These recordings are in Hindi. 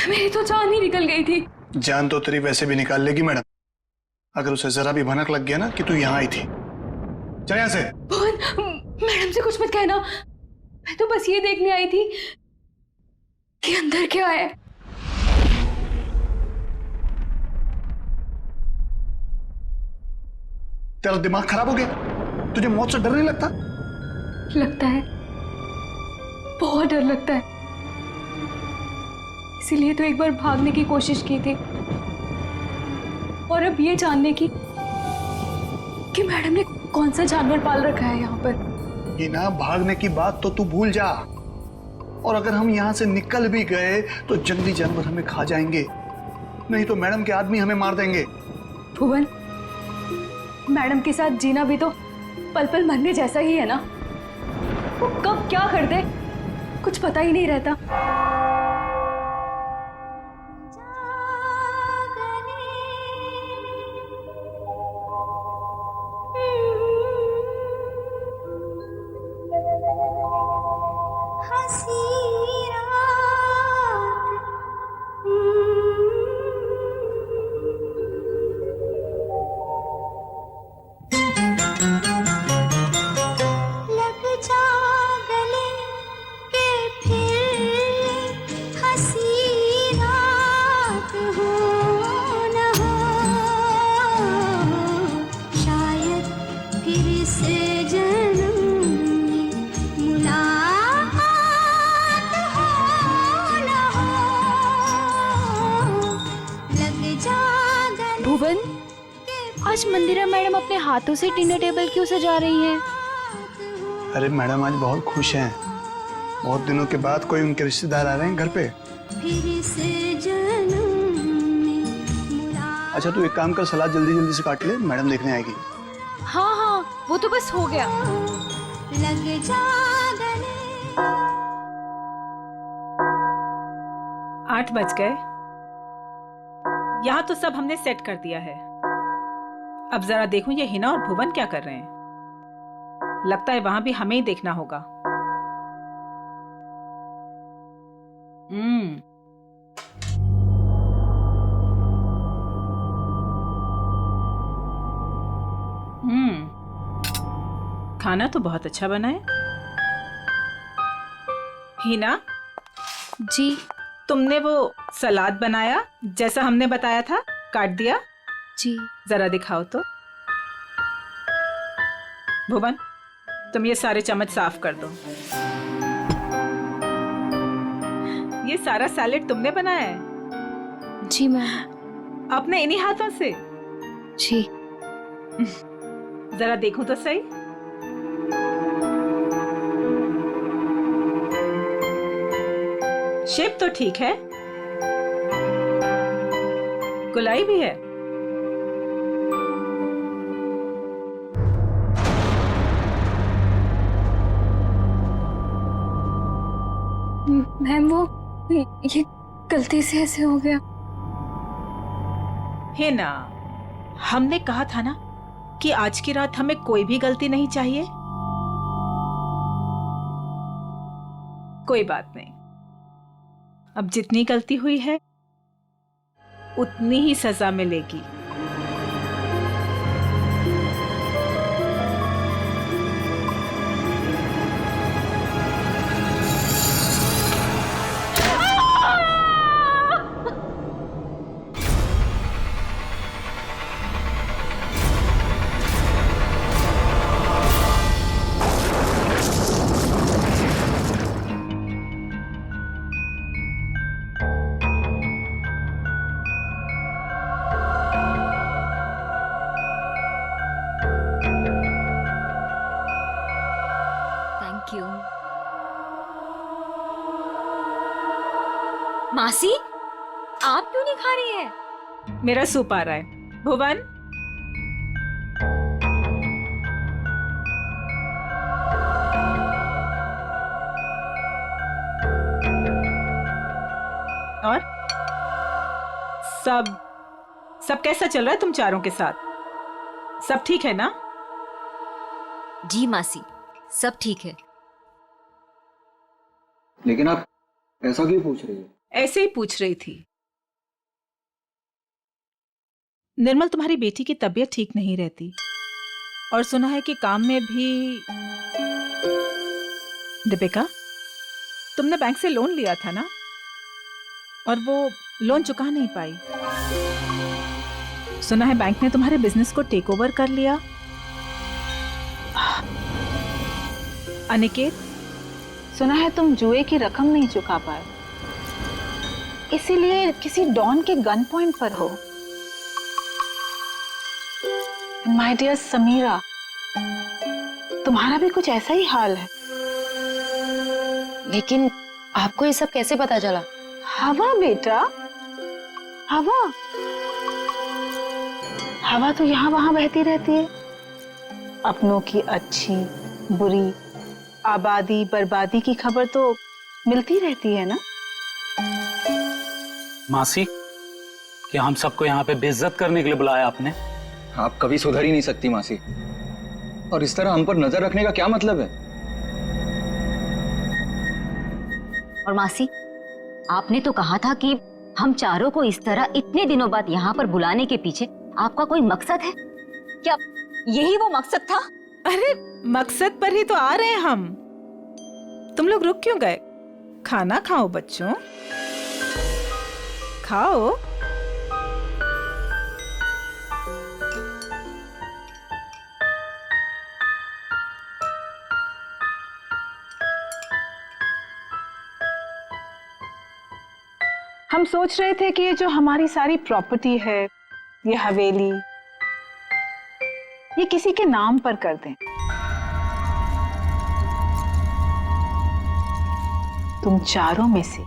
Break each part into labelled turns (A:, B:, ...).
A: मेरी तो जान ही निकल गई थी।
B: जान तो तेरी वैसे भी निकाल लेगी मैडम, अगर उसे जरा भी भनक लग गया ना कि तू यहाँ आई थी। चल यहाँ से।
A: मैडम से कुछ मत कहना, मैं तो बस ये देखने आई थी कि अंदर क्या है।
B: तेरा दिमाग खराब हो गया? तुझे मौत से डर नहीं लगता?
A: लगता है, बहुत डर लगता है। इसीलिए तो एक बार भागने की कोशिश की थी, और अब ये जानने की कि मैडम ने कौन सा जानवर पाल रखा है यहाँ पर।
B: ये ना, भागने की बात तो तू भूल जा, और अगर हम यहाँ से निकल भी गए तो जंगली जानवर हमें खा जाएंगे, नहीं तो मैडम के आदमी हमें मार देंगे।
A: भुवन, मैडम के साथ जीना भी तो पल पल मरने जैसा ही है ना। वो कब क्या कर दे कुछ पता ही नहीं रहता। भुवन, आज मंदिरा मैडम अपने हाथों से डिनर टेबल क्यों सजा रही हैं?
B: अरे मैडम आज बहुत खुश हैं, बहुत दिनों के बाद कोई उनके रिश्तेदार आ रहे हैं घर पे। अच्छा तू एक काम कर, सलाद जल्दी जल्दी से काट ले, मैडम देखने आएगी।
A: हाँ हाँ, वो तो बस हो गया।
C: 8 बज गए। यहाँ तो सब हमने सेट कर दिया है। अब जरा देखूं ये हिना और भुवन क्या कर रहे हैं। लगता है वहां भी हमें ही देखना होगा। खाना तो बहुत अच्छा बना है। हिना
A: जी।
C: तुमने वो सलाद बनाया जैसा हमने बताया था, काट दिया?
A: जी।
C: जरा दिखाओ तो। भुवन, तुम ये सारे चम्मच साफ कर दो। ये सारा सैलेड तुमने बनाया है?
A: जी मैम।
C: अपने इन्हीं हाथों से?
A: जी।
C: जरा देखूं तो सही। शेप तो ठीक है, गुलाई भी है।
A: मैम वो ये गलती से ऐसे हो गया।
C: है ना, हमने कहा था ना कि आज की रात हमें कोई भी गलती नहीं चाहिए। कोई बात नहीं, अब जितनी गलती हुई है उतनी ही सजा मिलेगी।
D: मासी, आप क्यों नहीं खा रही है?
C: मेरा सूप आ रहा है। भुवन, और सब कैसा चल रहा है तुम चारों के साथ? सब ठीक है ना?
D: जी मासी, सब ठीक है।
E: लेकिन आप ऐसा क्यों पूछ रही हो?
C: ऐसे ही पूछ रही थी। निर्मल, तुम्हारी बेटी की तबीयत ठीक नहीं रहती और सुना है कि काम में भी। दीपिका, तुमने बैंक से लोन लिया था ना, और वो लोन चुका नहीं पाई। सुना है बैंक ने तुम्हारे बिजनेस को टेक ओवर कर लिया। अनिकेत,
F: सुना है तुम जुए की रकम नहीं चुका पाए, इसीलिए किसी डॉन के गन पॉइंट पर हो। माय डियर समीरा, तुम्हारा भी कुछ ऐसा ही हाल है।
D: लेकिन आपको ये सब कैसे पता चला?
F: हवा बेटा, हवा हवा तो यहाँ वहां बहती रहती है। अपनों की अच्छी बुरी, आबादी बर्बादी की खबर तो मिलती रहती है ना।
G: मासी, क्या हम सबको यहाँ पे बेइज्जत करने के लिए बुलाया आपने?
E: आप कभी सुधर ही नहीं सकती मासी, और इस तरह हम पर नजर रखने का क्या मतलब है?
D: और मासी, आपने तो कहा था कि हम चारों को इस तरह इतने दिनों बाद यहाँ पर बुलाने के पीछे आपका कोई मकसद है क्या? यही वो मकसद था?
C: अरे मकसद पर ही तो आ रहे हैं हम। तुम लोग रुक क्यों गए? खाना खाओ बच्चों, खाओ।
F: हम सोच रहे थे कि ये जो हमारी सारी प्रॉपर्टी है, ये हवेली, ये किसी के नाम पर कर दें। तुम चारों में से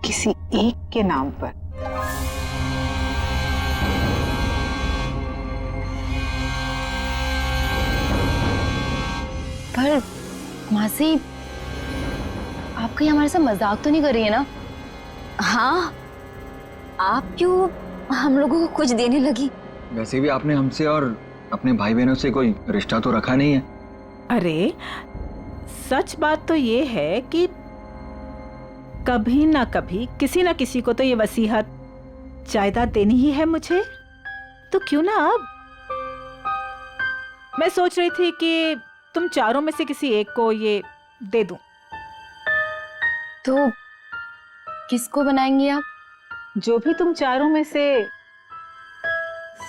F: किसी एक के नाम पर।
D: पर मासी, आप कहीं हमारे साथ मजाक तो नहीं कर रही है ना? हाँ, आप क्यों हम लोगों को कुछ देने लगी?
E: वैसे भी आपने हमसे और अपने भाई बहनों से कोई रिश्ता तो रखा नहीं है।
C: अरे सच बात तो ये है कि कभी ना कभी किसी ना किसी को तो ये वसीयत जायदाद देनी ही है मुझे, तो क्यों ना अब। मैं सोच रही थी कि तुम चारों में से किसी एक को ये दे दूं।
A: तो किसको बनाएंगी आप?
F: जो भी तुम चारों में से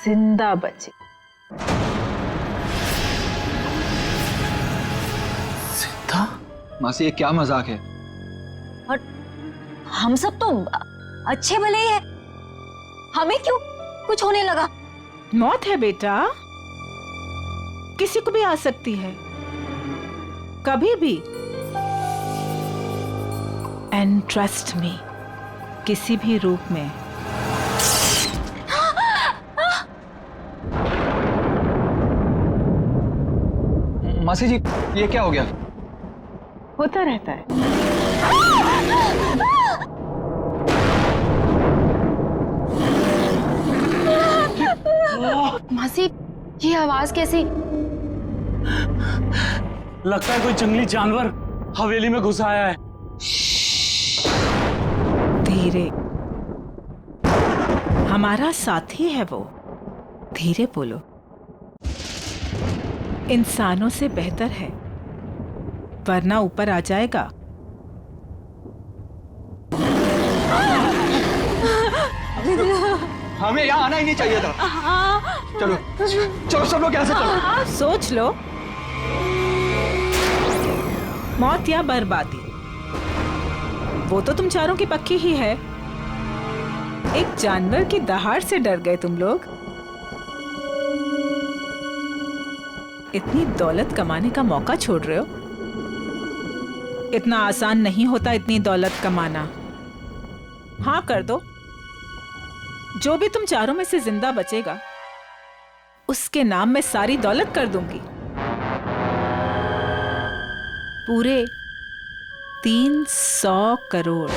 F: जिंदा बचे।
E: मासी ये क्या मजाक है?
D: और हम सब तो अच्छे भले ही है, हमें क्यों कुछ होने लगा?
C: मौत है बेटा, किसी को भी आ सकती है कभी भी। एंड ट्रस्ट मी, किसी भी रूप में।
E: मासी जी ये क्या हो गया?
F: होता रहता है।
A: मासी, ये आवाज कैसी?
G: लगता है कोई जंगली जानवर हवेली में घुस आया है।
C: धीरे, हमारा साथी है वो। धीरे बोलो, इंसानों से बेहतर है, वरना ऊपर आ जाएगा।
E: हमें यहाँ आना ही नहीं चाहिए था। चलो चलो सब लोग यहाँ से चलो।
C: सोच लो, मौत या बर्बादी, वो तो तुम चारों की पक्की ही है। एक जानवर की दहाड़ से डर गए तुम लोग। इतनी दौलत कमाने का मौका छोड़ रहे हो। इतना आसान नहीं होता इतनी दौलत कमाना। हाँ कर दो, जो भी तुम चारों में से जिंदा बचेगा उसके नाम में सारी दौलत कर दूंगी। पूरे 300 करोड़।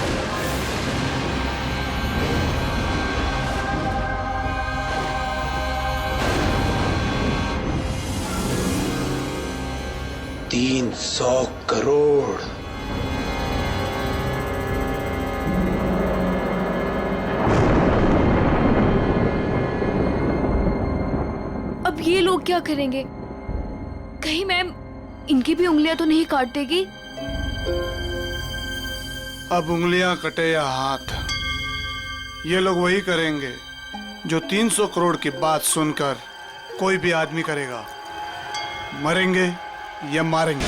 H: $300 करोड़।
A: अब ये लोग क्या करेंगे? कहीं मैम इनकी भी उंगलियां तो नहीं काट देगी?
I: अब उंगलियां कटे या हाथ, ये लोग वही करेंगे जो 300 करोड़ की बात सुनकर कोई भी आदमी करेगा। मरेंगे या मारेंगे।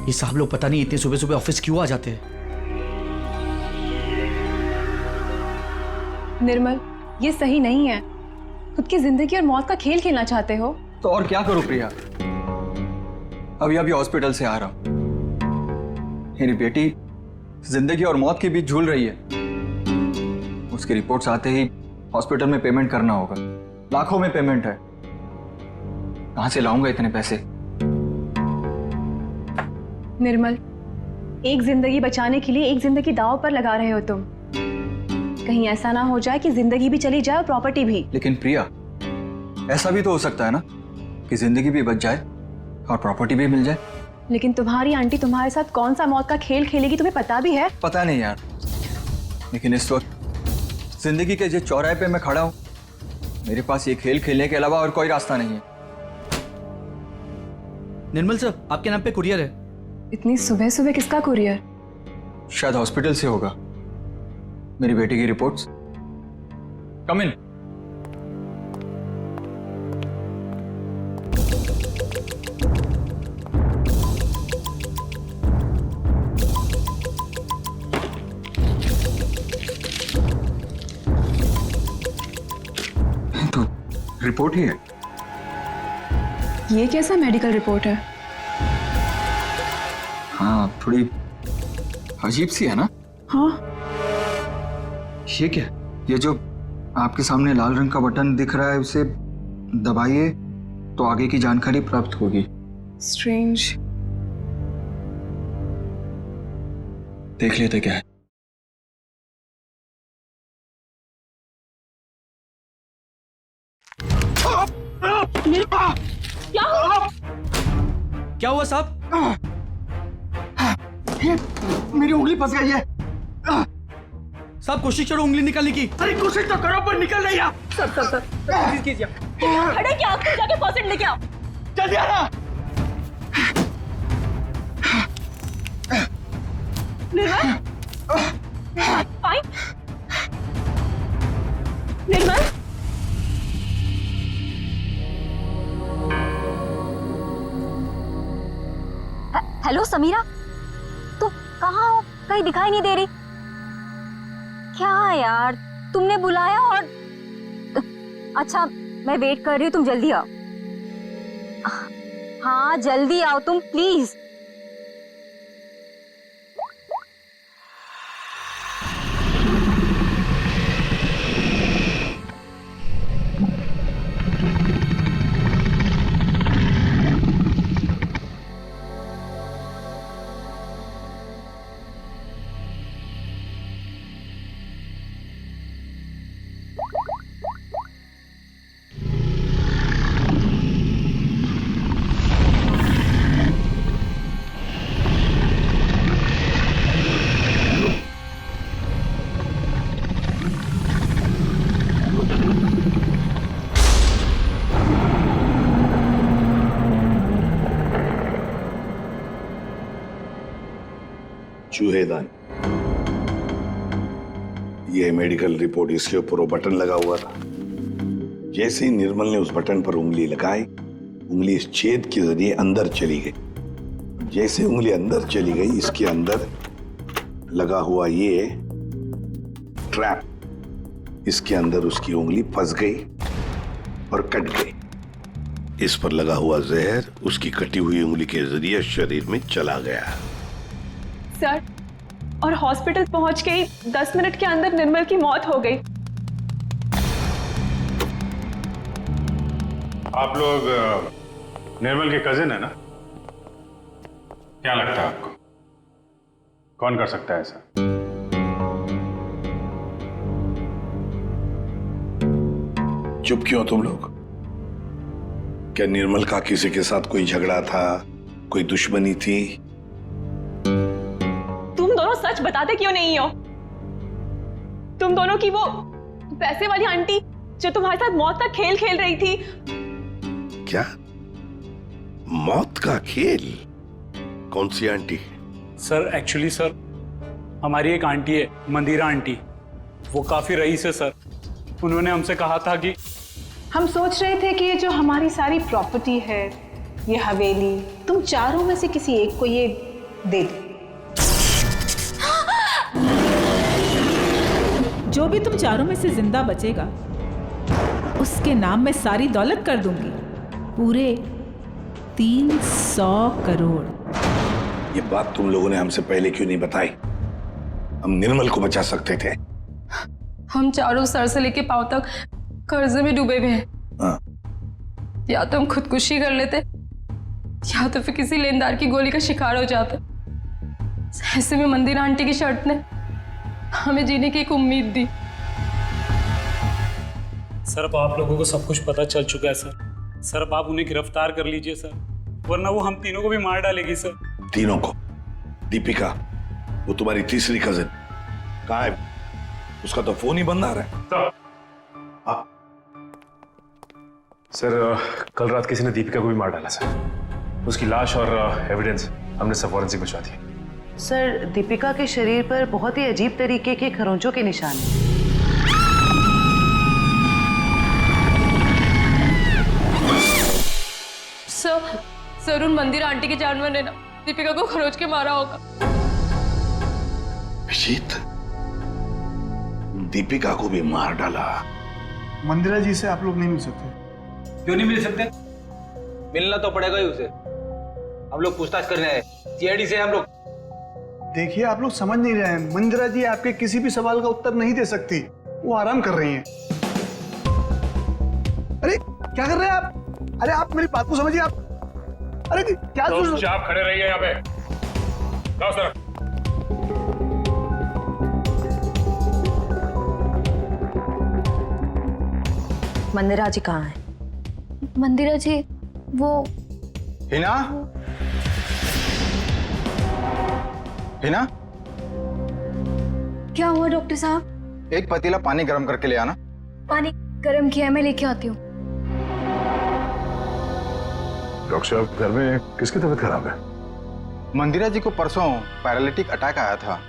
J: ये साहब लोग पता नहीं इतने सुबह सुबह ऑफिस क्यों आ जाते हैं।
A: निर्मल, ये सही नहीं है। खुद की जिंदगी और मौत का खेल खेलना चाहते हो?
E: तो और क्या करूं प्रिया, अभी हॉस्पिटल से आ रहा हूं। मेरी बेटी जिंदगी और मौत के बीच झूल रही है। उसकी रिपोर्ट्स आते ही हॉस्पिटल में पेमेंट करना होगा। लाखों में पेमेंट है, कहां से लाऊंगा इतने पैसे?
A: निर्मल, एक जिंदगी बचाने के लिए एक जिंदगी दांव पर लगा रहे हो तुम। कहीं ऐसा ना हो जाए कि जिंदगी भी चली जाए और प्रॉपर्टी भी।
E: लेकिन प्रिया, ऐसा भी तो हो सकता है ना कि जिंदगी भी बच जाए और प्रॉपर्टी भी मिल जाए।
A: लेकिन तुम्हारी आंटी तुम्हारे साथ कौन सा मौत का खेल खेलेगी तुम्हें पता भी है?
E: पता नहीं यार, लेकिन इस वक्त जिंदगी के जिस चौराहे पे मैं खड़ा हूं, मेरे पास ये खेल खेलने के अलावा और कोई रास्ता नहीं है।
J: निर्मल सर, आपके नाम पे कुरियर है।
A: इतनी सुबह सुबह किसका कुरियर?
E: शायद हॉस्पिटल से होगा। मेरी बेटी की रिपोर्ट्स। कम इन। तो रिपोर्ट ही है।
A: ये कैसा मेडिकल रिपोर्ट है?
E: हाँ, थोड़ी अजीब सी है ना?
A: हाँ,
E: ये क्या? ये जो आपके सामने लाल रंग का बटन दिख रहा है उसे दबाइए तो आगे की जानकारी प्राप्त होगी।
A: स्ट्रेंज।
E: देख लेते क्या है।
J: क्या हुआ साहब?
B: मेरी उंगली फंस गई है।
J: साहब कोशिश करो उंगली निकालने की।
B: अरे कोशिश तो करो पर निकल नहीं रहा।
J: सर प्लीज कीजिए।
A: खड़े क्या आप जाके फॉसेट लेके आओ।
B: जल्दी आना।
A: निर्मल, फाइन। निर्मल,
D: हेलो समीरा, तुम कहाँ हो? कहीं दिखाई नहीं दे रही। क्या यार, तुमने बुलाया और अच्छा मैं वेट कर रही हूँ, तुम जल्दी आओ। हाँ जल्दी आओ तुम प्लीज।
H: चूहेदान, यह मेडिकल रिपोर्ट, इसके ऊपर वो बटन लगा हुआ था। जैसे ही निर्मल ने उस बटन पर उंगली लगाई, उंगली इस छेद के जरिए अंदर चली गई। जैसे उंगली अंदर चली गई, इसके अंदर लगा हुआ ये ट्रैप, इसके अंदर उसकी उंगली फंस गई और कट गई। इस पर लगा हुआ जहर उसकी कटी हुई उंगली के जरिए शरीर में चला गया।
A: सर, और हॉस्पिटल पहुंच के ही 10 मिनट के अंदर निर्मल की मौत हो गई।
K: आप लोग निर्मल के कजिन है ना? क्या लगता है आपको कौन कर सकता है ऐसा?
H: चुप क्यों तुम लोग? क्या निर्मल का किसी के साथ कोई झगड़ा था, कोई दुश्मनी थी?
A: तुम दोनों सच बताते क्यों नहीं हो? तुम दोनों की वो पैसे वाली आंटी जो तुम्हारे साथ मौत का खेल खेल रही थी।
H: क्या मौत का खेल? कौन सी आंटी?
G: सर एक्चुअली सर, हमारी एक आंटी है, मंदिरा आंटी, वो काफी रईस है सर। उन्होंने हमसे कहा था कि
F: हम सोच रहे थे कि ये जो हमारी सारी प्रॉपर्टी है, ये हवेली, तुम चारों में से किसी एक को ये दे दो।
C: जो भी तुम चारों में से जिंदा बचेगा उसके नाम में सारी दौलत कर दूंगी, पूरे 300 करोड़।
H: ये बात तुम लोगों ने हमसे पहले क्यों नहीं बताई? हम निर्मल को बचा सकते थे।
A: हम चारों सर से लेके पांव तक कर्जे में डूबे हुए हैं।
H: हाँ।
A: या तो हम खुदकुशी कर लेते या तो फिर किसी लेनदार की गोली का शिकार हो जाते। ऐसे में मंदिर आंटी की शर्त ने हमें जीने की एक उम्मीद दी।
G: सर अब आप लोगों को सब कुछ पता चल चुका है सर। सर अब आप उन्हें गिरफ्तार कर लीजिए सर, वरना वो हम तीनों को भी मार डालेगी सर।
H: तीनों को? दीपिका, वो तुम्हारी तीसरी कजिन कहाँ है? उसका तो फोन ही बंद आ रहा है।
K: सर कल रात किसी ने दीपिका को भी मार डाला सर। उसकी लाश और एविडेंस हमने सब फॉरेंसिक भिजवा दिए।
L: सर दीपिका के शरीर पर बहुत ही अजीब तरीके के खरोंचों के निशान हैं।
A: सर उन मंदिर आंटी के जानवर ने ना दीपिका को खरोच के मारा होगा।
H: अभिजीत, दीपिका को भी मार डाला?
I: मंदिरा जी से आप लोग नहीं मिल सकते?
M: क्यों नहीं मिल सकते? मिलना तो पड़ेगा ही उसे। हम लोग पूछताछ करने आए, सीआईडी से हम लोग।
I: देखिए, आप लोग समझ नहीं रहे हैं। मंदिरा जी आपके किसी भी सवाल का उत्तर नहीं दे सकती।
B: वो आराम कर रही हैं। अरे क्या कर रहे हैं आप? अरे आप मेरी बात को समझिए। आप अरे क्या
K: आप खड़े रहिए यहाँ पे। जाओ सर।
D: मंदिरा जी कहाँ है?
A: मंदिरा जी वो
E: हिना, हिना,
A: क्या हुआ डॉक्टर साहब?
E: एक पतीला पानी गर्म करके ले आना।
A: पानी गर्म किया है, मैं लेके आती हूँ।
K: डॉक्टर साहब, घर में किसकी तबीयत खराब है?
E: मंदिरा जी को परसों पैरालिटिक अटैक आया था।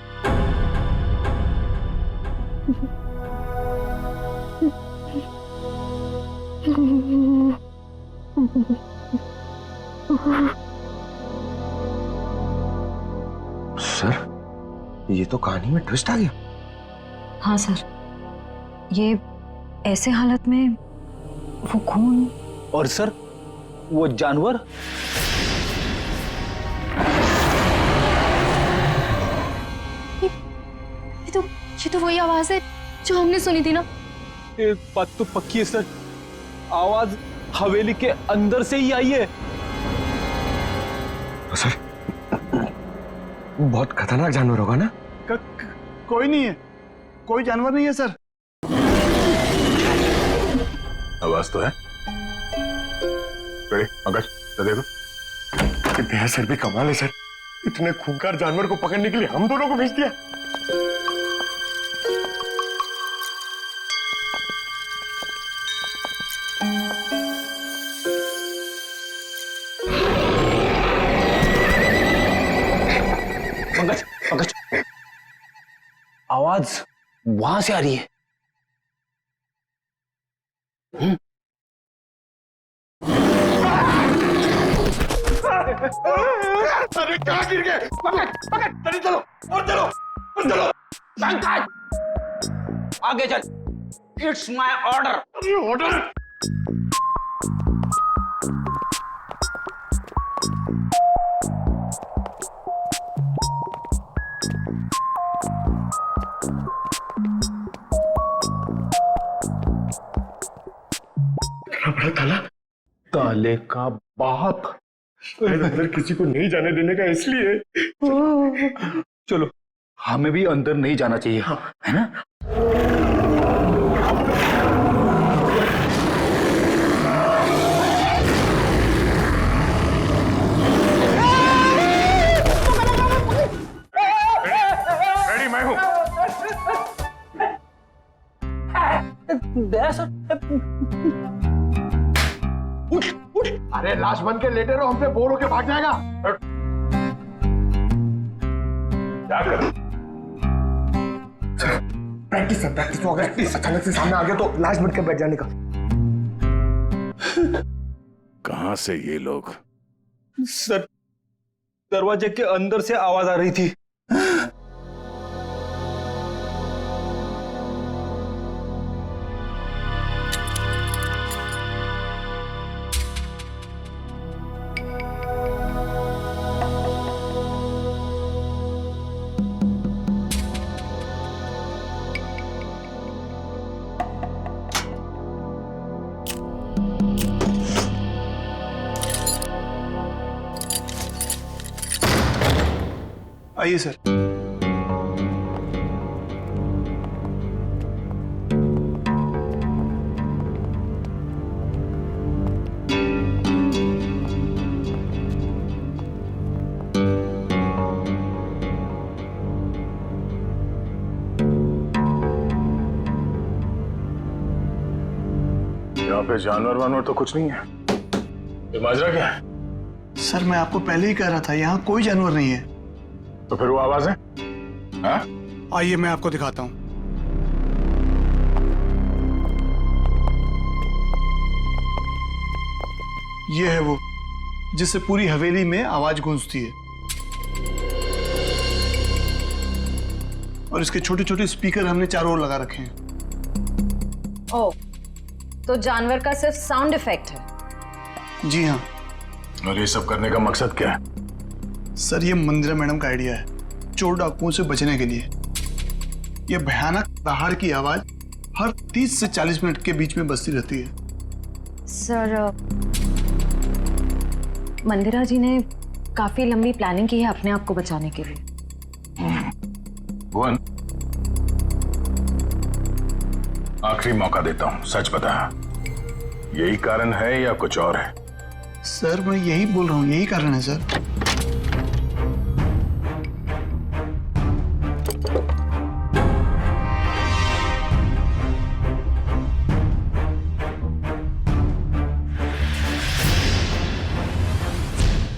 M: सर, ये तो कहानी में ट्विस्ट आ गया।
D: हाँ सर, ये ऐसे हालत में वो खून।
M: और सर, वो जानवर?
A: ये तो वही आवाज है जो हमने सुनी थी ना।
M: एक बात तो पक्की है सर, आवाज हवेली के अंदर से ही आई है। सर, बहुत खतरनाक जानवर होगा ना?
B: कोई नहीं है, कोई जानवर नहीं है सर।
K: आवाज तो है। पंकज, तो देखो।
N: कितने सर भी कमाल है सर, इतने खूंखार जानवर को पकड़ने के लिए हम दोनों को भेज दिया।
M: पंकज, पंकज, आवाज वहां से आ रही है।
N: अरे कहाँ गिर गए? पकड़, पकड़, चलो चलो और चलो और चलो।
M: पंकज, आगे चल। It's my order.
N: अरे ऑर्डर? बड़ा ताला?
M: ताले का बाप
N: अंदर किसी को नहीं जाने देने का, इसलिए।
M: चलो, हमें भी अंदर नहीं जाना चाहिए, है ना?
K: रेडी, मैं हूं।
N: अरे लाश बन के लेटे रहो, हमसे बोर होके भाग जाएगा।
K: क्या कर?
N: प्रैक्टिस है, प्रैक्टिस हो गया। अचानक से सामने आ गया तो लाश बन के बैठ जाने का।
K: कहां से ये लोग?
M: सर, दरवाजे के अंदर से आवाज आ रही थी।
B: आइए सर।
K: यहाँ पे जानवर वानवर तो कुछ नहीं है। ये माजरा क्या है?
B: सर मैं आपको पहले ही कह रहा था, यहाँ कोई जानवर नहीं है।
K: तो फिर वो आवाज है? हाँ?
B: आइए मैं आपको दिखाता हूँ। ये है वो जिससे पूरी हवेली में आवाज गूंजती है, और इसके छोटे छोटे स्पीकर हमने चारों ओर लगा रखे हैं।
D: ओह, तो जानवर का सिर्फ साउंड इफेक्ट है?
B: जी हाँ।
K: और ये सब करने का मकसद क्या है?
B: सर ये मंदिरा मैडम का आइडिया है, चोर डाकुओं से बचने के लिए। ये भयानक दहाड़ की आवाज हर 30 से 40 मिनट के बीच में बजती रहती है।
D: सर, मंदिरा जी ने काफी लंबी प्लानिंग की है अपने आप को बचाने के लिए।
K: भुवन, आखिरी मौका देता हूं, सच बता, यही कारण है या कुछ और है?
B: सर मैं यही बोल रहा हूँ, यही कारण है सर।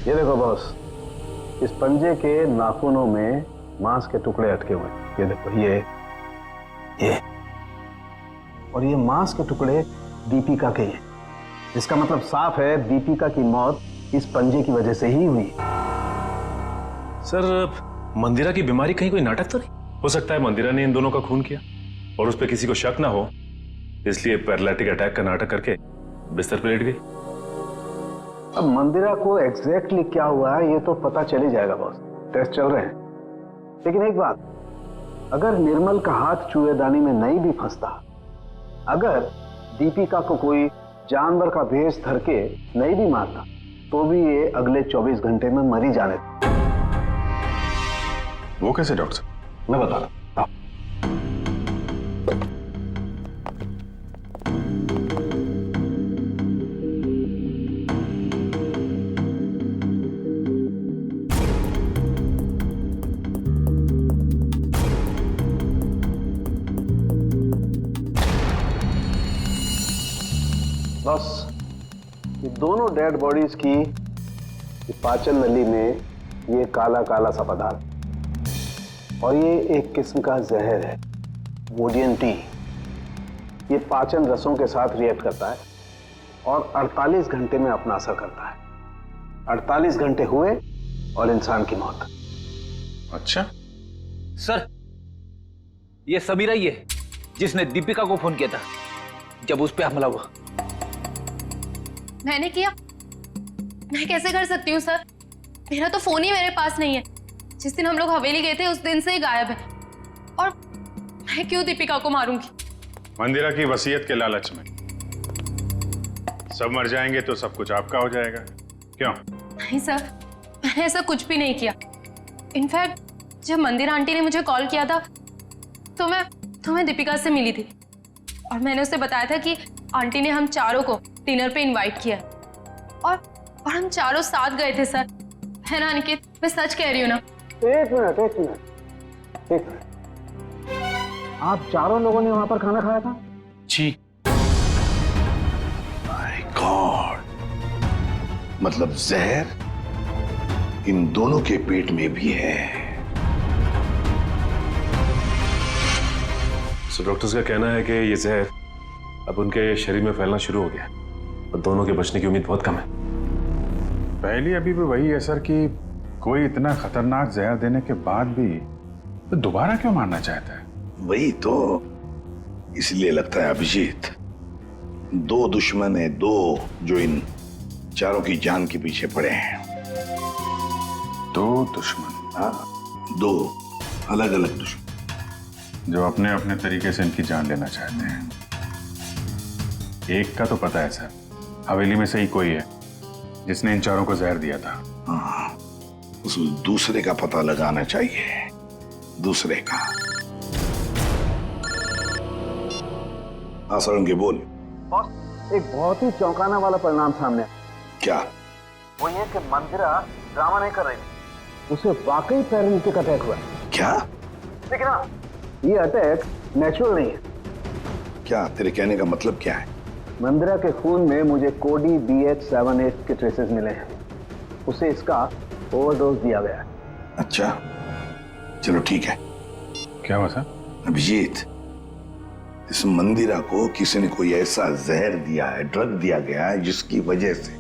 O: ये देखो बॉस, इस पंजे के नाखूनों में मांस के टुकड़े अटके हुए। ये देखो, ये और ये मांस के टुकड़े दीपिका के हैं। इसका मतलब साफ है दीपिका की मौत इस पंजे की वजह से ही हुई।
N: सर, मंदिरा की बीमारी कहीं कोई नाटक तो नहीं? हो सकता है मंदिरा ने इन दोनों का खून किया और उस पर किसी को शक ना हो, इसलिए पैरालिटिक अटैक का नाटक करके बिस्तर पर लेट गई।
O: अब मंदिरा को एग्जैक्टली क्या हुआ है ये तो पता चल ही जाएगा बॉस, टेस्ट चल रहे हैं। लेकिन एक बात, अगर निर्मल का हाथ चूहेदानी में नहीं भी फंसता, अगर दीपिका को कोई जानवर का भेष धर के नहीं भी मारता, तो भी ये अगले 24 घंटे में मर ही जाने।
K: वो कैसे डॉक्टर साहब?
O: मैं बता रहा हूं। बस ये दोनों डेड बॉडीज की पाचन नली में ये काला काला सा पदार्थ, और ये एक किस्म का जहर है, वोडियन टी। ये पाचन रसों के साथ रिएक्ट करता है और 48 घंटे में अपना असर करता है। 48 घंटे हुए और इंसान की मौत।
K: अच्छा
M: सर, ये समीरा ही है जिसने दीपिका को फोन किया था जब उस पर हमला हुआ।
A: मैंने किया? मैं कैसे कर सकती हूँ सर, मेरा तो फोन ही मेरे पास नहीं है। जिस दिन हम लोग हवेली गए थे उस दिन से ही गायब है, और मैं क्यों दीपिका को मारूंगी?
K: मंदिरा की वसीयत के लालच में सब मर जाएंगे तो सब कुछ आपका हो जाएगा, क्यों?
A: नहीं सर, मैंने ऐसा कुछ भी नहीं किया। इनफैक्ट जब मंदिरा आंटी ने मुझे कॉल किया था तो मैं दीपिका से मिली थी, और मैंने उसे बताया था कि आंटी ने हम चारों को डिनर पे इनवाइट किया, और हम चारों साथ गए थे सर। है ना अनिकेत, मैं सच कह रही हूँ ना?
O: एक मिनट, आप चारों लोगों ने वहां पर खाना खाया था?
N: जी।
H: माय गॉड, मतलब जहर इन दोनों के पेट में भी है।
N: सो डॉक्टर्स का कहना है कि ये जहर अब उनके शरीर में फैलना शुरू हो गया और दोनों के बचने की उम्मीद बहुत कम है।
K: पहली अभी भी वही है सर कि कोई इतना खतरनाक जहर देने के बाद भी तो दोबारा क्यों मारना चाहता है?
H: वही तो, इसलिए लगता है अभिजीत, दो दुश्मन है, दो जो इन चारों की जान के पीछे पड़े हैं।
K: दो दुश्मन?
H: हाँ, दो अलग अलग दुश्मन
K: जो अपने अपने तरीके से इनकी जान लेना चाहते हैं। एक का तो पता है सर, हवेली में से ही कोई है जिसने इन चारों को जहर दिया था।
H: हाँ, उस दूसरे का पता लगाना चाहिए, दूसरे का। हाँ सारंगी बोल।
O: बॉस, एक बहुत ही चौंकाना वाला परिणाम सामने।
H: क्या?
O: वो ये कि मंदिरा ड्रामा नहीं कर रही थी, उसे वाकई पैरालिटिक अटैक हुआ।
H: क्या?
O: लेकिन हाँ, ये अटैक नेचुरल नहीं है।
H: क्या तेरे कहने का मतलब क्या है?
O: मंदिरा के खून में मुझे कोडी BH78 के ट्रेसेस मिले हैं। उसे इसका ओवरडोज दिया गया है।
H: अच्छा, चलो ठीक है।
K: क्या हुआ सर?
H: अभिजीत, इस मंदिरा को किसी ने कोई ऐसा जहर दिया है, ड्रग दिया गया है, जिसकी वजह से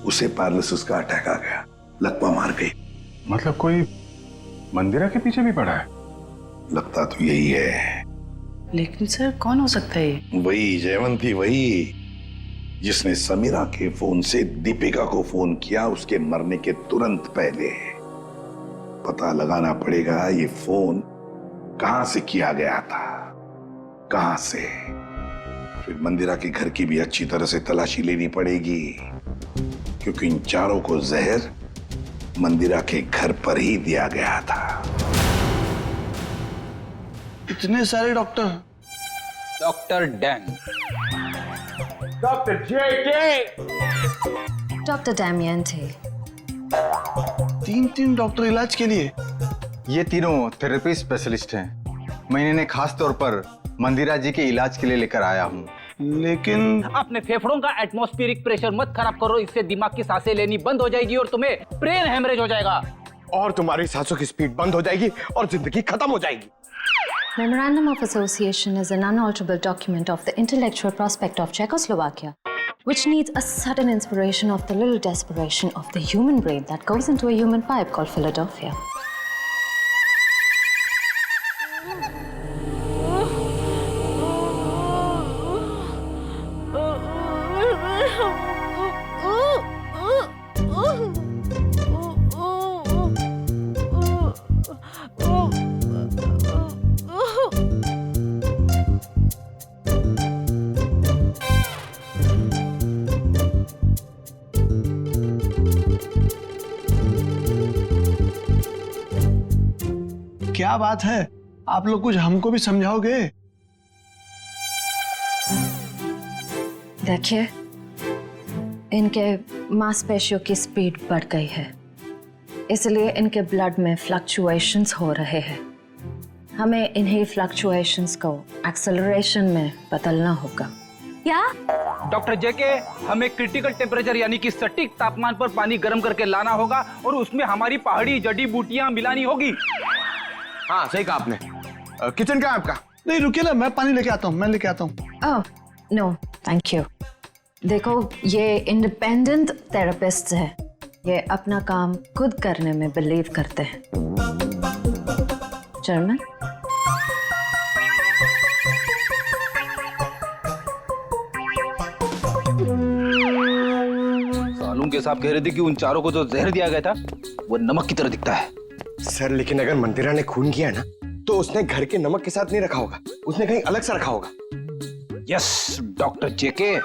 H: उसे पैरालिसिस का अटैक आ गया, लकवा मार गई।
K: मतलब कोई मंदिरा के पीछे भी पड़ा है?
H: लगता तो यही है।
F: लेकिन सर कौन हो सकता है?
H: वही जयवंती, वही जिसने समीरा के फोन से दीपिका को फोन किया उसके मरने के तुरंत पहले। पता लगाना पड़ेगा ये फोन कहां से किया गया था, कहां से? फिर मंदिरा के घर की भी अच्छी तरह से तलाशी लेनी पड़ेगी, क्योंकि इन चारों को जहर मंदिरा के घर पर ही दिया गया था।
B: इतने सारे डॉक्टर?
M: डॉक्टर डैंग,
O: डॉक्टर जेके,
D: डॉक्टर डैमियन थे।
B: 3 डॉक्टर इलाज के लिए?
E: ये तीनों थेरेपी स्पेशलिस्ट हैं। मैं इन्हें खास तौर पर मंदिरा जी के इलाज के लिए लेकर आया हूँ।
B: लेकिन
M: अपने फेफड़ों का एटमॉस्फेरिक प्रेशर मत खराब करो, इससे दिमाग की सांसें लेनी बंद हो जाएगी और तुम्हें ब्रेन हेमरेज हो जाएगा।
O: और तुम्हारी सांसों की स्पीड बंद हो जाएगी और जिंदगी खत्म हो जाएगी।
P: Memorandum of Association is an unalterable document of the intellectual prospect of Czechoslovakia, which needs a sudden inspiration of the little desperation of the human brain that goes into a human pipe called Philadelphia.
B: क्या बात है? आप लोग कुछ हमको भी समझाओगे?
P: देखिए, इनके मांसपेशियों की स्पीड बढ़ गई है, इसलिए इनके ब्लड में फ्लक्चुएशंस हो रहे हैं। हमें इन्हीं फ्लक्चुएशंस को एक्सेलरेशन में बदलना होगा।
D: क्या?
M: डॉक्टर जेके, हमें क्रिटिकल टेम्परेचर यानी कि सटीक तापमान पर पानी गर्म करके लाना होगा और उसमें हमारी पहाड़ी जड़ी बूटियां मिलानी होगी।
O: हाँ सही कहा आपने। किचन कहाँ है आपका?
B: नहीं रुकिए ना, मैं पानी लेके आता हूँ, मैं लेके आता हूँ।
P: Oh no thank you. देखो, ये इंडिपेंडेंट थेरेपिस्ट है, ये अपना काम खुद करने में बिलीव करते हैं। जर्मन?
M: सालून के साहब कह रहे थे कि उन चारों को जो जहर दिया गया था वो नमक की तरह दिखता है।
O: सर लेकिन अगर मंदिरा ने खून किया ना तो उसने घर के नमक के साथ नहीं रखा होगा, उसने कहीं अलग से रखा होगा।
M: यस डॉक्टर जेके।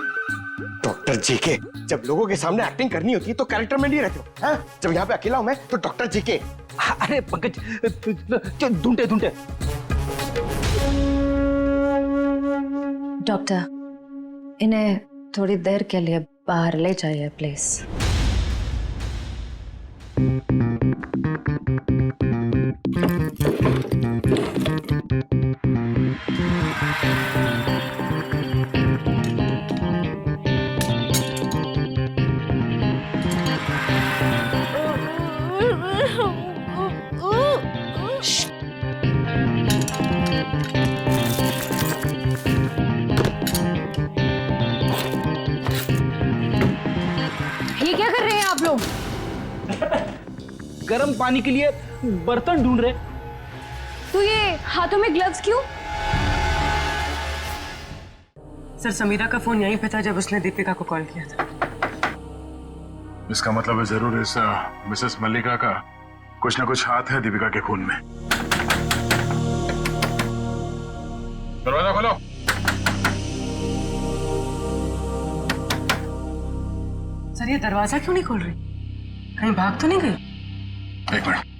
O: डॉक्टर जेके, जब लोगों के सामने एक्टिंग करनी होती है तो कैरेक्टर में नहीं रहते हो, हैं? जब यहाँ पे अकेला हूं मैं तो डॉक्टर जेके।
M: अरे पंकज, ढूंढे ढूंढे।
P: डॉक्टर, इन्हें थोड़ी देर के लिए बाहर ले जाइए प्लीज।
D: ये क्या कर रहे हैं आप लोग?
M: गर्म पानी के लिए बर्तन ढूंढ रहे।
D: तो ये हाथों में ग्लव्स क्यों?
Q: सर, समीरा का फोन यहीं पे था जब उसने दीपिका को कॉल किया था।
K: इसका मतलब है जरूर इस मिसेस मल्लिका का कुछ ना कुछ हाथ है दीपिका के खून में। दरवाजा खोलो।
Q: सर, ये दरवाजा क्यों नहीं खोल रही? कहीं भाग तो नहीं गई?
K: एक मिनट।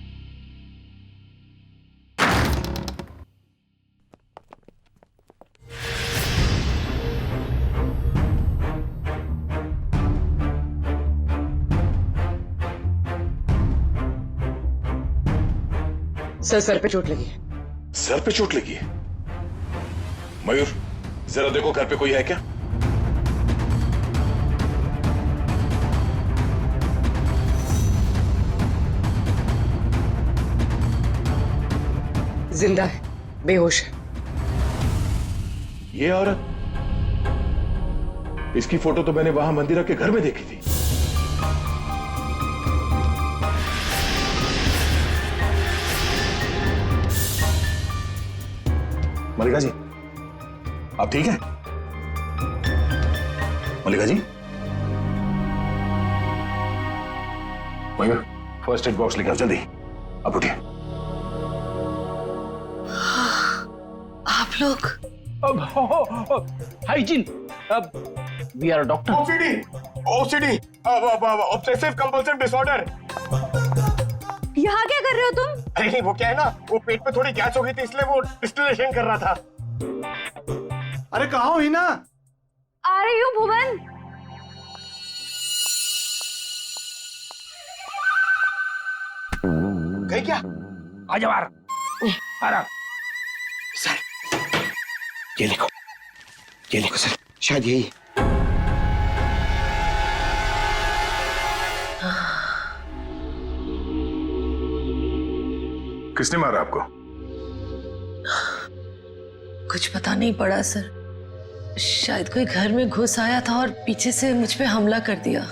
Q: सर पे चोट लगी है।
N: सर पे चोट लगी है? मयूर, जरा देखो घर पे कोई है क्या?
Q: जिंदा है, बेहोश है।
N: ये औरत, इसकी फोटो तो मैंने वहां मंदिरा के घर में देखी थी। मल्लिका जी, आप ठीक हैं? Mallika ji, Mayur, first aid box लेकर आओ जल्दी। आप उठिए।
Q: आप लोग?
M: Hygiene, we are doctor.
R: OCD, obsessive compulsive disorder.
D: यहाँ क्या कर रहे हो तुम?
R: अरे नहीं, वो क्या है ना, वो पेट पे थोड़ी गैस हो गई थी इसलिए वो डिस्टिलेशन कर रहा था।
I: अरे कहाँ हो हिना?
D: आ रही हूँ भुवन।
R: गई क्या?
M: आजा बाहर। आराम।
R: सर, ये लिखो सर, शायद यही।
K: किसने मारा आपको?
P: कुछ पता नहीं पड़ा सर, शायद कोई घर में घुस आया था और पीछे से मुझ पे हमला कर दिया।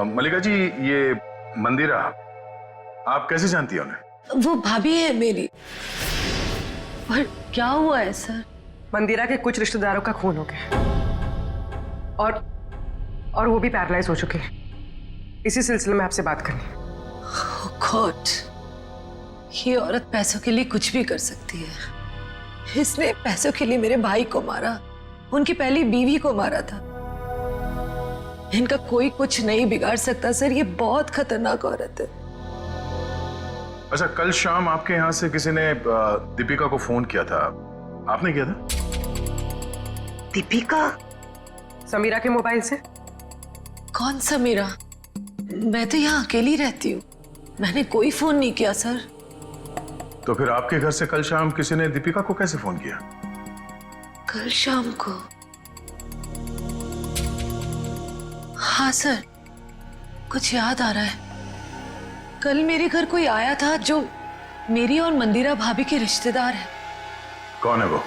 K: मल्लिका जी, ये मंदिरा आप कैसे जानती हैं उन्हें?
P: वो भाभी है मेरी। पर क्या हुआ है सर?
Q: मंदिरा के कुछ रिश्तेदारों का खून हो गया और वो भी पैरालाइज हो चुके हैं। इसी सिलसिले में आपसे बात करनी।
P: गॉड, ये औरत पैसों के लिए कुछ भी कर सकती है। इसने पैसों के लिए मेरे भाई को मारा, उनकी पहली बीवी को मारा था। इनका कोई कुछ नहीं बिगाड़ सकता सर, ये बहुत खतरनाक औरत है।
K: अच्छा, कल शाम आपके यहाँ से किसी ने दीपिका को फोन किया था, आपने किया था?
Q: दीपिका? समीरा के मोबाइल से।
P: कौन समीरा? मैं तो यहाँ अकेली रहती हूँ, मैंने कोई फोन नहीं किया सर।
K: तो फिर आपके घर से कल शाम किसी ने दीपिका को कैसे फोन किया?
P: कल शाम को? हाँ सर, कुछ याद आ रहा है। कल मेरे घर कोई आया था जो मेरी और मंदिरा भाभी के रिश्तेदार है।
K: कौन है वो?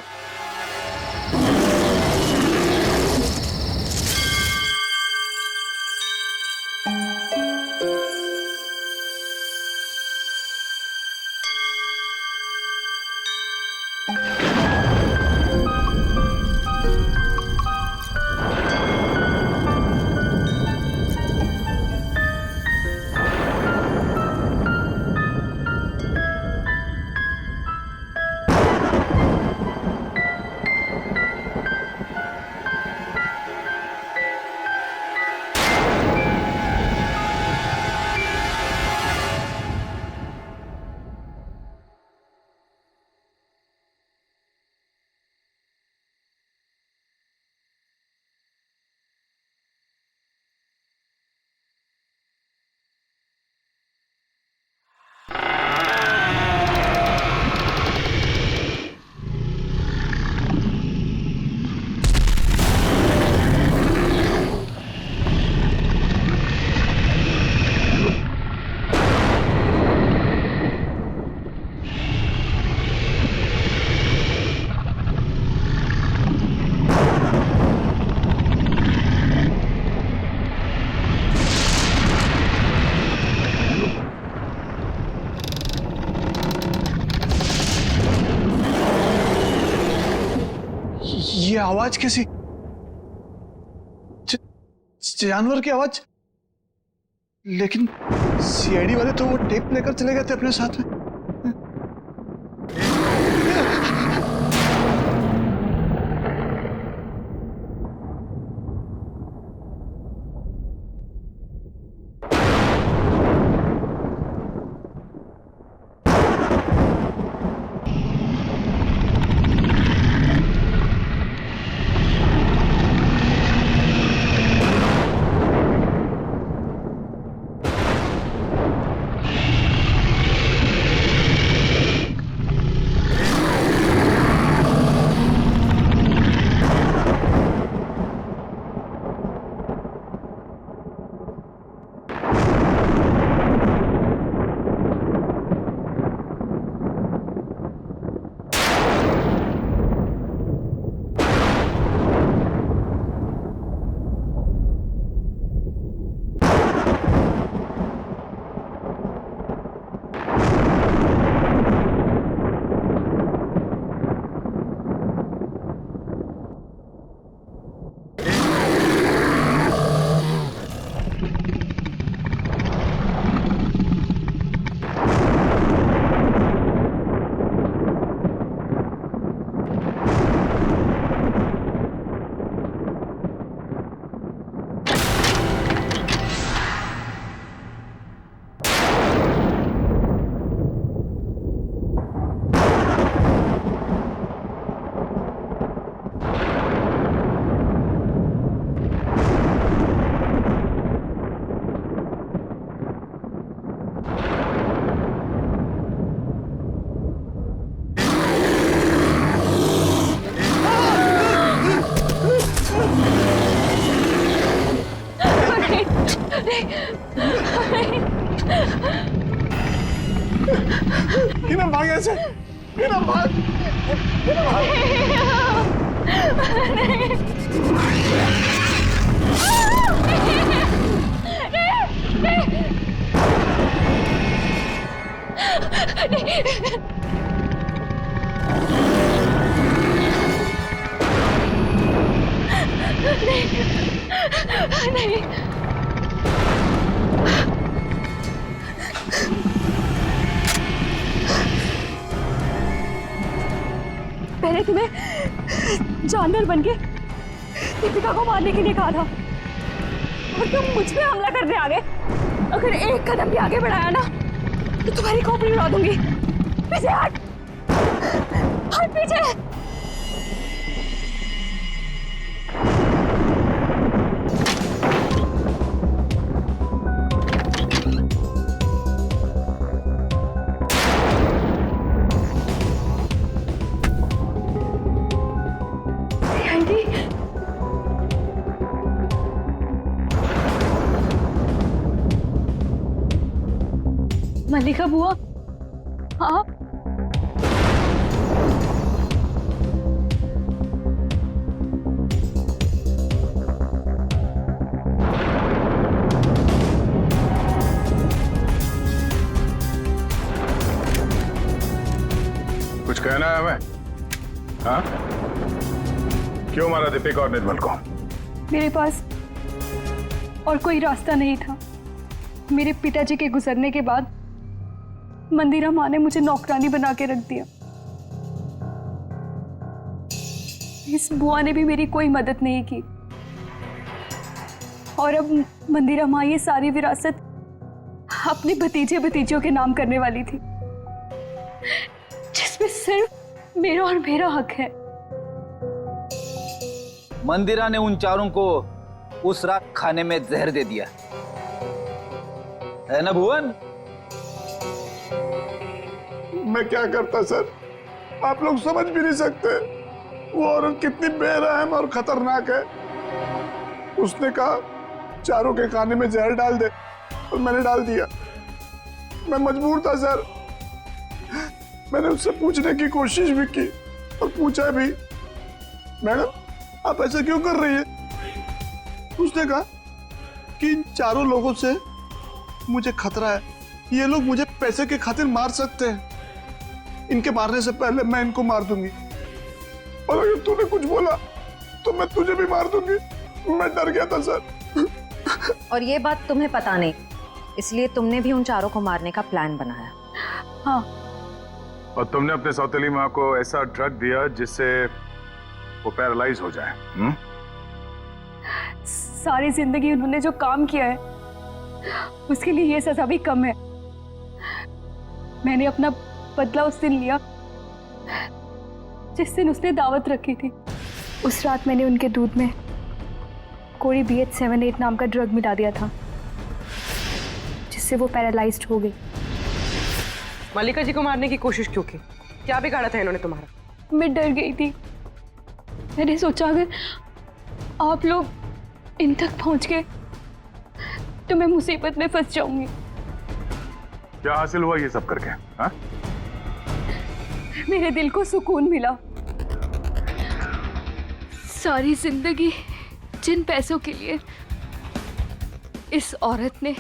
B: ये आवाज कैसी? जानवर की आवाज? लेकिन सीआईडी वाले तो वो टेप लेकर चले गए थे अपने साथ में।
I: हिना भाग ऐसे, हिना भाग, हिना भाग।
F: नहीं।
D: पहले तुम्हें जानवर बनके दीपिका को मारने के लिए कहा था और तुम मुझ पे हमला करने आ गए। अगर एक कदम भी आगे बढ़ाया ना तो तुम्हारी खोपड़ी उड़ा दूंगी। पीछे हट, हट पीछे। मल्लिका बुआ, आप?
K: कुछ कहना है हमें? हाँ? क्यों मारा दीपिका और निर्मल को?
D: मेरे पास और कोई रास्ता नहीं था। मेरे पिताजी के गुजरने के बाद मंदिरा माँ ने मुझे नौकरानी बना के रख दिया। इस बुआ ने भी मेरी कोई मदद नहीं की और अब मंदिरा माँ ये सारी विरासत अपने भतीजे भतीजियों के नाम करने वाली थी, जिसमें सिर्फ मेरा और मेरा हक है।
M: मंदिरा ने उन चारों को उस रात खाने में जहर दे दिया है ना भुवन?
I: मैं क्या करता सर, आप लोग समझ भी नहीं सकते वो औरत कितनी बेरहम और खतरनाक है। उसने कहा चारों के खाने में जहर डाल दे और मैंने डाल दिया। मैं मजबूर था सर। मैंने उससे पूछने की कोशिश भी की और पूछा भी, मैडम आप ऐसा क्यों कर रही है? उसने कहा कि इन चारों लोगों से मुझे खतरा है, ये लोग मुझे पैसे के खातिर मार सकते हैं। इनके मारने से पहले मैं इनको मार दूंगी और अगर तूने कुछ बोला तो मैं तुझे भी मार दूंगी। मैं डर गया था सर।
P: और ये बात तुम्हें पता नहीं, इसलिए तुमने भी उन चारों को मारने का प्लान बनाया।
D: हाँ।
K: और तुमने अपने सौतेली माँ को ऐसा ड्रग दिया जिससे वो पैरालाइज हो जाए।
D: सारी जिंदगी उन्होंने जो काम किया है उसके लिए ये सजा भी कम है। मैंने अपना बदला उस दिन लिया जिस दिन उसने दावत रखी थी। उस रात मैंने उनके दूध में कोई BH78 नाम का ड्रग मिला दिया था जिससे वो पैरालाइज्ड हो गई।
Q: मल्लिका जी को मारने की कोशिश क्यों की? क्या बिगाड़ा था इन्होंने तुम्हारा?
D: मैं डर गई थी। मैंने सोचा अगर आप लोग इन तक पहुंच गए तो मैं मुसीबत में फंस जाऊंगी।
K: क्या हासिल हुआ ये सब करके? हाँ?
D: मेरे दिल को सुकून मिला। सारी जिंदगी जिन पैसों के लिए इस औरत ने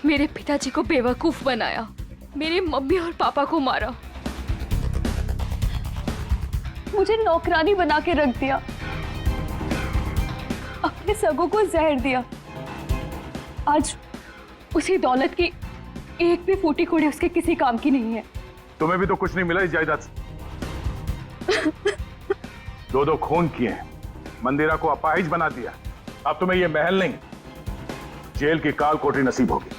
D: मेरे पिताजी को बेवकूफ बनाया, मेरे मम्मी और पापा को मारा, मुझे नौकरानी बना के रख दिया, अपने सगों को जहर दिया। आज उसी दौलत की एक भी फूटी कोड़ी उसके किसी काम की नहीं है।
K: तुम्हें भी तो कुछ नहीं मिला इस जायदाद से। दो खून किए हैं, मंदिरा को अपाहिज बना दिया। अब तुम्हें ये महल नहीं, जेल की काल कोठरी नसीब होगी।